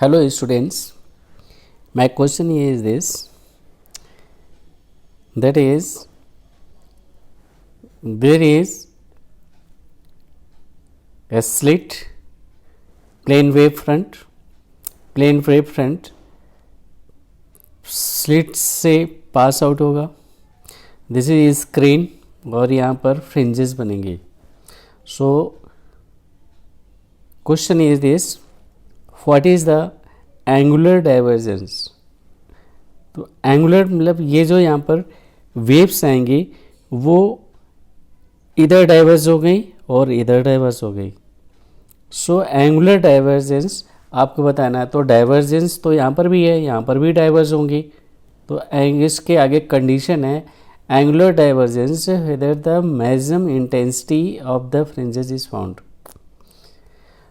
Hello students, my question is this, that is there is a slit, plane wave front slit से pass out होगा, this is screen और यहाँ पर fringes बनेंगे. सो question is this, what is the angular divergence. तो angular मतलब ये जो यहाँ पर वेव्स आएंगी वो इधर डाइवर्स हो गई और इधर डाइवर्स हो गई. सो एंगुलर डाइवर्जेंस आपको बताना है. तो डाइवर्जेंस तो यहाँ पर भी है, यहाँ पर भी डाइवर्स होंगी. तो इसके आगे कंडीशन है angular divergence whether the maximum intensity of the fringes is found.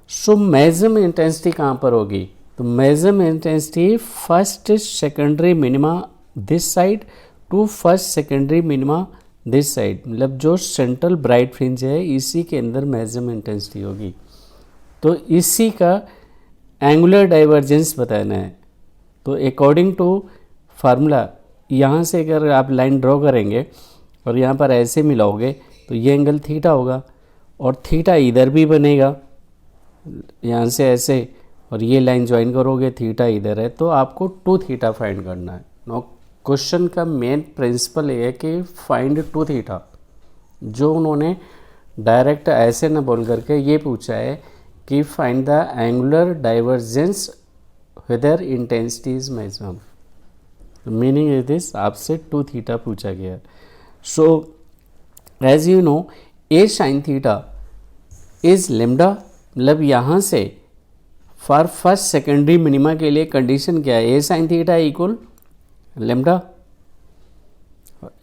So maximum intensity कहाँ पर होगी. तो maximum intensity first secondary minima this side to first secondary minima this side, मतलब जो सेंट्रल ब्राइट फ्रिंज है इसी के अंदर मैक्सिमम इंटेंसिटी होगी. तो इसी का एंगुलर डाइवर्जेंस बताना है. तो अकॉर्डिंग टू फार्मूला यहाँ से अगर आप लाइन ड्रॉ करेंगे और यहाँ पर ऐसे मिलाओगे तो ये एंगल थीटा होगा और थीटा इधर भी बनेगा यहाँ से ऐसे, और ये लाइन ज्वाइन करोगे थीटा इधर है, तो आपको 2 थीटा फाइंड करना है. नो क्वेश्चन का मेन प्रिंसिपल ये है कि फाइंड 2 थीटा. जो उन्होंने डायरेक्ट ऐसे न बोल करके ये पूछा है कि find the angular divergence whether intensity is maximum. Meaning is this, आपसे 2 थीटा पूछा गया. So as you know a sine theta is lambda, मतलब यहाँ से फॉर फर्स्ट सेकेंडरी मिनिमा के लिए कंडीशन क्या है, a sine theta equal lambda.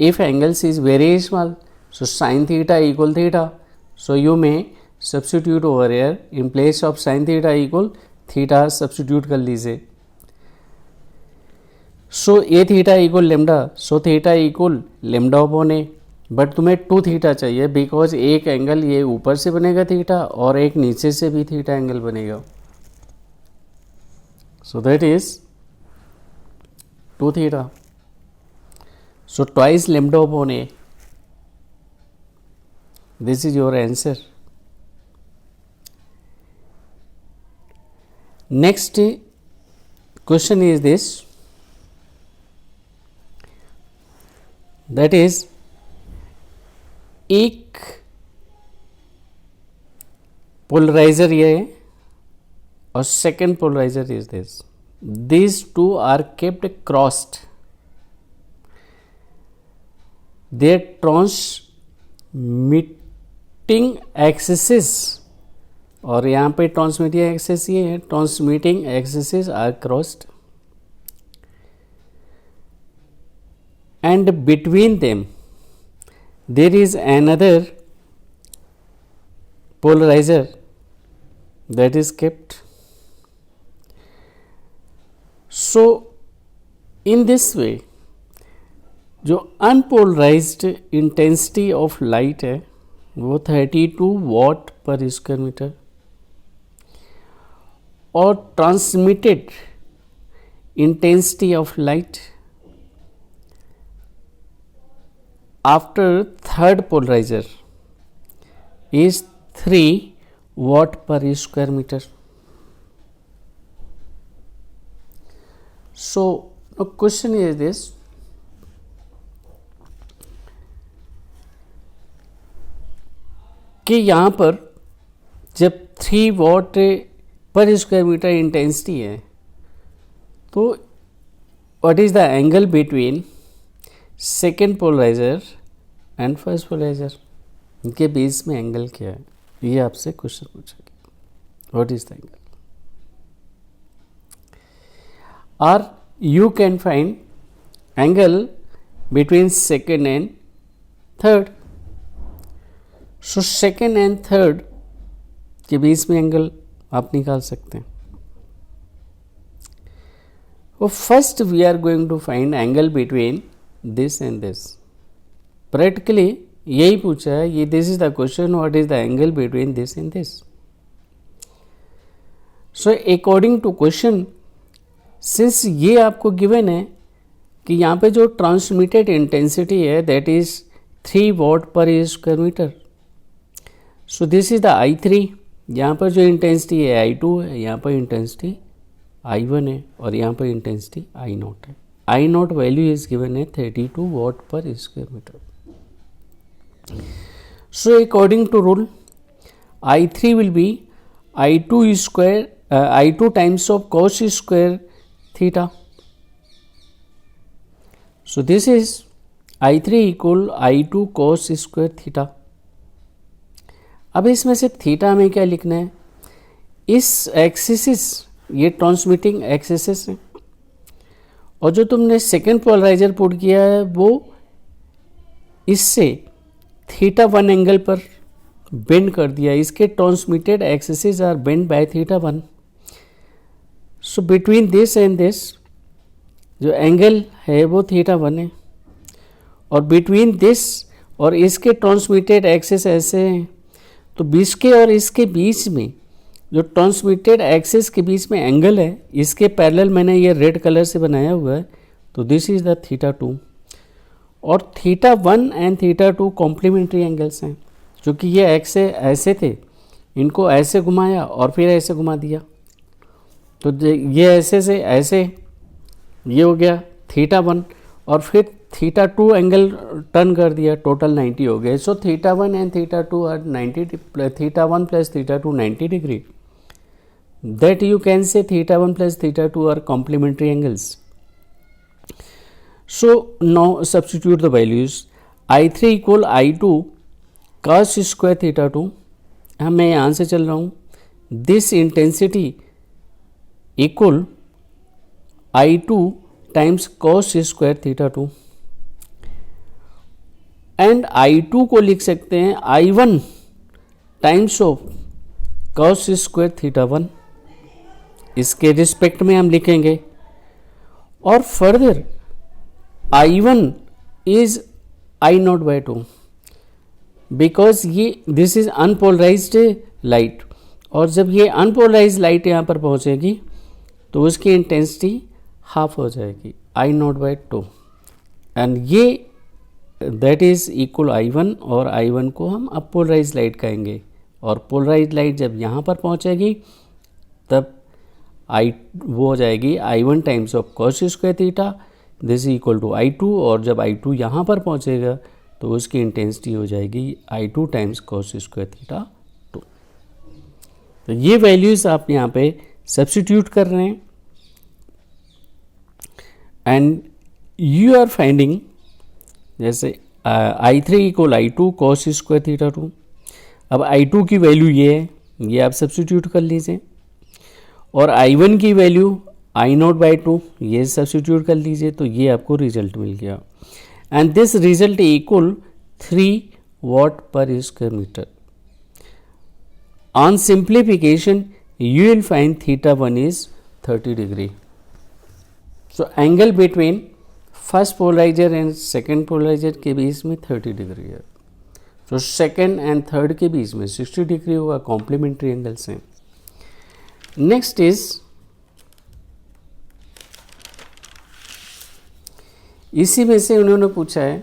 If angles is very small so sine theta equal theta. So you may substitute over air in place of sine theta equal theta substitute कर लीजिए. So a theta equal lambda, so theta equal lambda upon a. But तुम्हें 2 theta चाहिए because एक angle ये ऊपर से बनेगा theta और एक नीचे से भी थीटा एंगल बनेगा. So that is 2 theta. So twice lambda upon a. This is your answer. Next question is this, that is एक पोलराइजर ये है और second polariser is this. these two are kept crossed, their transmitting axes, और यहाँ पे transmitting axes ये है, transmitting axes are crossed and between them there is another polariser that is kept. So in this way जो unpolarised intensity of light है वो 32 watt per square metre और transmitted intensity of light after third polariser is 3 watt per square metre. So question is this, कि यहाँ पर जब 3 watt per square metre intensity है तो what is the angle between second polariser and first polariser, इनके बीच में angle क्या है, ये आपसे क्वेश्चन पूछा गया. व्हाट इज द एंगल, और you can find angle between second and third. So second and third के बीच में एंगल आप निकाल सकते हैं. वो first we are going to find angle between this and this. Practically यही पूछा है, ये this is the question, what is the angle between this and this. So according to question since ये आपको गिवन है कि यहाँ पे जो ट्रांसमिटेड इंटेंसिटी है that is 3 watt per square metre, so this is the I3। यहाँ पर जो इंटेंसिटी है I2 है, यहाँ पर इंटेंसिटी I1 है और यहाँ पर इंटेंसिटी I0 है। I0 वैल्यू इज गिवन है 32 watt per square metre. So according to rule I3 will be I2 times of cos square theta. So this is I3 equal I2 cos square theta. अब इसमें से theta हमें क्या लिखना है, इस axis, ये ट्रांसमिटिंग एक्सिस है और जो तुमने सेकेंड पोलराइजर पुट किया है वो इससे थीटा 1 एंगल पर बेंड कर दिया। इसके transmitted axis are bend by theta 1। So between this and this जो एंगल है वो थीटा 1 है और बिटवीन दिस और इसके ट्रांसमिटेड एक्सिस ऐसे हैं, तो बीच के और इसके बीच में जो ट्रांसमिटेड एक्सिस के बीच में एंगल है, इसके पैरेलल मैंने ये रेड कलर से बनाया हुआ है, तो दिस इज द थीटा 2। और theta 1 and theta 2 complementary angles हैं, क्योंकि ये एक्स ऐसे थे, इनको ऐसे घुमाया और फिर ऐसे घुमा दिया, तो ये ऐसे से ऐसे ये हो गया थीटा 1 और फिर थीटा 2 एंगल टर्न कर दिया, टोटल 90 हो गए। So theta 1 and theta 2 are 90, theta 1 plus theta 2 90 degree, that you can say theta 1 plus theta 2 are complementary angles. So now substitute the values. I3 equal I2 cos square theta 2, मैं यहाँ से चल रहा हूँ, this intensity equal I2 times cos square theta 2 and I2 को लिख सकते हैं I1 times of cos square theta 1, इसके रिस्पेक्ट में हम लिखेंगे। और further I1 is I0 by 2 because ये दिस इज अनपोलराइज्ड लाइट, और जब ये अनपोलराइज्ड लाइट यहाँ पर पहुँचेगी तो उसकी इंटेंसिटी हाफ हो जाएगी I0 बाय 2 एंड ये दैट इज इक्वल I1, और I1 को हम अब पोलराइज लाइट कहेंगे, और पोलराइज लाइट जब यहाँ पर पहुँचेगी तब वो हो जाएगी I1 times of cos square theta, this equal to I2, और जब I2 यहाँ पर पहुँचेगा तो उसकी इंटेंसिटी हो जाएगी I2 times cos square theta 2। तो ये वैल्यूज़ आप यहाँ पे सब्स्टिट्यूट कर रहे हैं एंड यू आर फाइंडिंग, जैसे I3 equal I2 cos square theta 2। अब I2 की वैल्यू ये है, ये आप सब्स्टिट्यूट कर लीजिए, और I1 की वैल्यू I0 बाई 2, ये सब्स्टिट्यूट कर लीजिए, तो ये आपको रिजल्ट मिल गया and this result equal 3 watt per square metre. On simplification you will find theta 1 is 30 degree. So angle between first polarizer and second polarizer के बीच में 30 डिग्री है, तो सेकेंड एंड थर्ड के बीच में 60 डिग्री होगा, कॉम्प्लीमेंट्री एंगल्स हैं। नेक्स्ट इज, इसी में से उन्होंने पूछा है,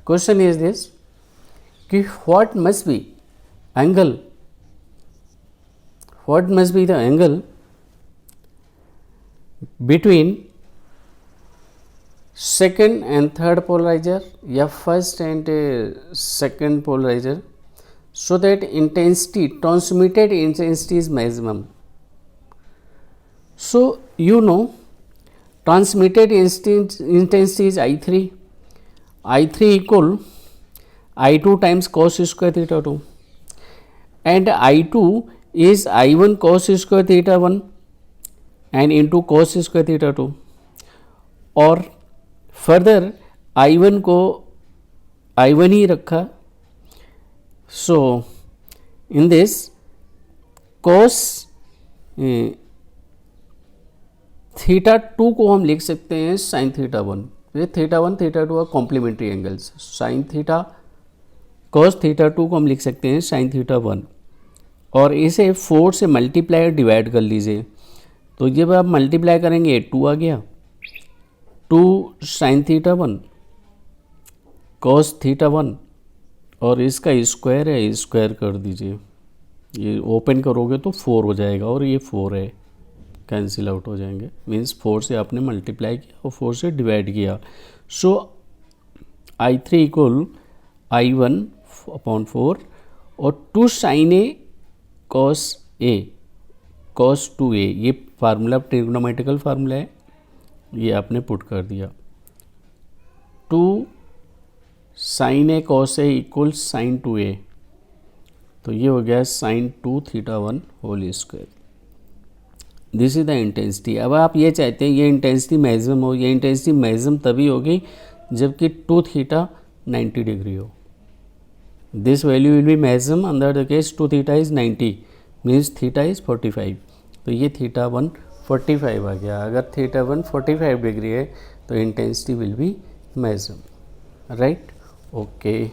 क्वेश्चन इज दिस कि what must be angle, what must be the angle between second and third polarizer या first and second polarizer so that intensity, transmitted intensity is maximum. So you know transmitted intensity is I3 equal I2 times cos square theta 2 and I2 is I1 cos square theta 1 and into cos square theta 2, और further I1 को I1 ही रखा। सो in this cos theta 2 को हम लिख सकते हैं sign theta 1, ये theta 1 theta 2 are complementary angles, sine theta cos theta 2 को हम लिख सकते हैं साइन थीटा 1, और इसे 4 से मल्टीप्लाई डिवाइड कर लीजिए तो जब आप मल्टीप्लाई करेंगे 2 आ गया, 2 साइन थीटा 1 कॉस थीटा 1 और इसका स्क्वायर है, स्क्वायर कर दीजिए, ये ओपन करोगे तो 4 हो जाएगा और ये 4 है, कैंसिल आउट हो जाएंगे। मीन्स 4 से आपने मल्टीप्लाई किया और 4 से डिवाइड किया। सो I3 इक्वल I1/4 और 2 sine A cos A cos 2a, ये फार्मूला ट्रिग्नोमेट्रिकल फार्मूला है, ये आपने पुट कर दिया। 2 sine A cos A equal sine 2a, तो ये हो गया sine 2 theta 1 whole square. This is the intensity. अब आप ये चाहते हैं ये इंटेंसिटी मैक्सिमम हो, ये इंटेंसिटी मैक्सिमम तभी होगी जबकि 2 थीटा 90 डिग्री हो। This value will be maximum under the case 2 theta is 90 means theta is 45, तो ये थीटा 1 45 आ गया। अगर थीटा 1 45 डिग्री है तो intensity will be maximum, right. Okay.